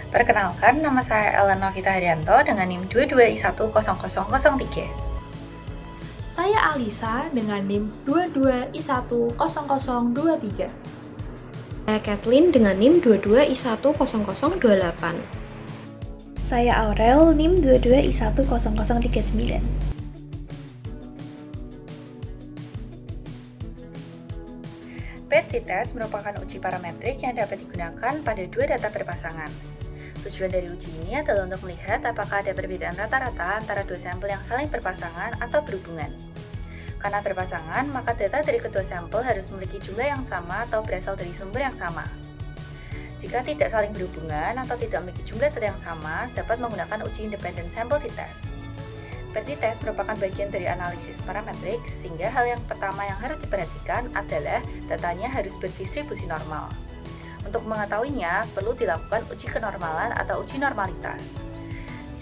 Perkenalkan, nama saya Ellen Novita Haryanto dengan NIM 22I10003. Saya Alisa dengan NIM 22I10023. Saya Kathleen dengan NIM 22I10028. Saya Aurel, NIM 22I10039. Paired t-test merupakan uji parametrik yang dapat digunakan pada dua data berpasangan. Tujuan dari uji ini adalah untuk melihat apakah ada perbedaan rata-rata antara dua sampel yang saling berpasangan atau berhubungan. Karena berpasangan, maka data dari kedua sampel harus memiliki jumlah yang sama atau berasal dari sumber yang sama. Jika tidak saling berhubungan atau tidak memiliki jumlah data yang sama, dapat menggunakan uji independent sample t-test. Paired t-test merupakan bagian dari analisis parametrik, sehingga hal yang pertama yang harus diperhatikan adalah datanya harus berdistribusi normal. Untuk mengetahuinya, perlu dilakukan uji kenormalan atau uji normalitas.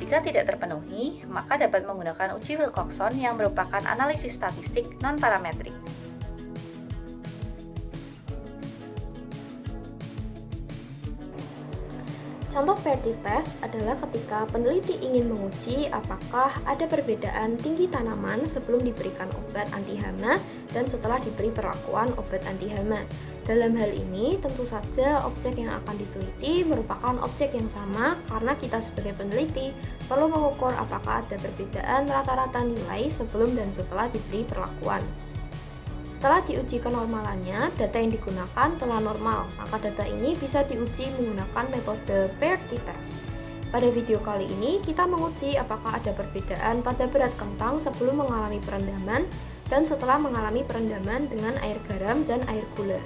Jika tidak terpenuhi, maka dapat menggunakan uji Wilcoxon yang merupakan analisis statistik non-parametrik. Contoh paired t-test adalah ketika peneliti ingin menguji apakah ada perbedaan tinggi tanaman sebelum diberikan obat anti hama dan setelah diberi perlakuan obat anti hama. Dalam hal ini, tentu saja objek yang akan diteliti merupakan objek yang sama karena kita sebagai peneliti perlu mengukur apakah ada perbedaan rata-rata nilai sebelum dan setelah diberi perlakuan. Setelah diuji kenormalannya, data yang digunakan telah normal, maka data ini bisa diuji menggunakan metode paired t-test. Pada video kali ini, kita menguji apakah ada perbedaan pada berat kentang sebelum mengalami perendaman dan setelah mengalami perendaman dengan air garam dan air gula.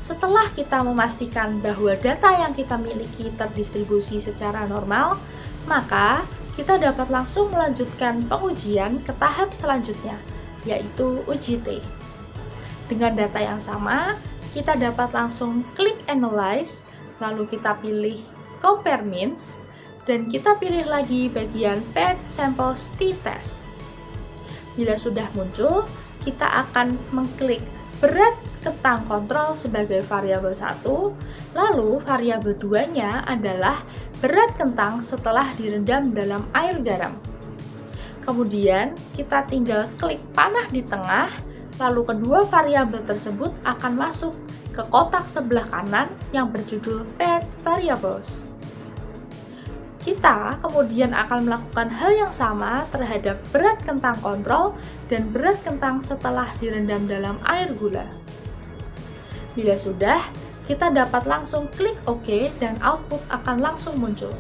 Setelah kita memastikan bahwa data yang kita miliki terdistribusi secara normal, maka kita dapat langsung melanjutkan pengujian ke tahap selanjutnya, yaitu uji T. Dengan data yang sama, kita dapat langsung klik Analyze, lalu kita pilih Compare Means, dan kita pilih lagi bagian Paired Samples t-test. Bila sudah muncul, kita akan mengklik berat kentang kontrol sebagai variabel 1, lalu variabel 2-nya adalah berat kentang setelah direndam dalam air garam. Kemudian, kita tinggal klik panah di tengah, lalu kedua variabel tersebut akan masuk ke kotak sebelah kanan yang berjudul Paired Variables. Kita kemudian akan melakukan hal yang sama terhadap berat kentang kontrol dan berat kentang setelah direndam dalam air gula. Bila sudah, kita dapat langsung klik OK dan output akan langsung muncul.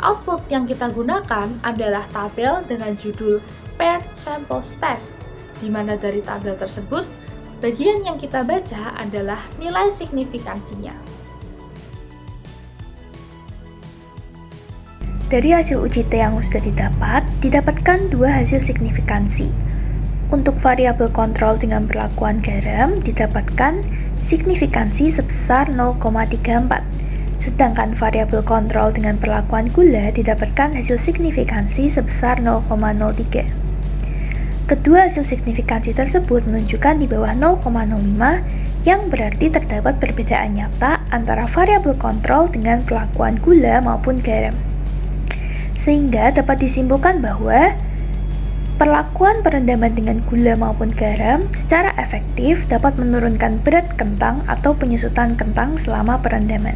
Output yang kita gunakan adalah tabel dengan judul Paired Samples Test, di mana dari tabel tersebut, bagian yang kita baca adalah nilai signifikansinya. Dari hasil uji T yang sudah didapatkan dua hasil signifikansi. Untuk variabel kontrol dengan perlakuan garam didapatkan signifikansi sebesar 0,34, sedangkan variabel kontrol dengan perlakuan gula didapatkan hasil signifikansi sebesar 0,03. Kedua hasil signifikansi tersebut menunjukkan di bawah 0,05, yang berarti terdapat perbedaan nyata antara variabel kontrol dengan perlakuan gula maupun garam. Sehingga dapat disimpulkan bahwa perlakuan perendaman dengan gula maupun garam secara efektif dapat menurunkan berat kentang atau penyusutan kentang selama perendaman.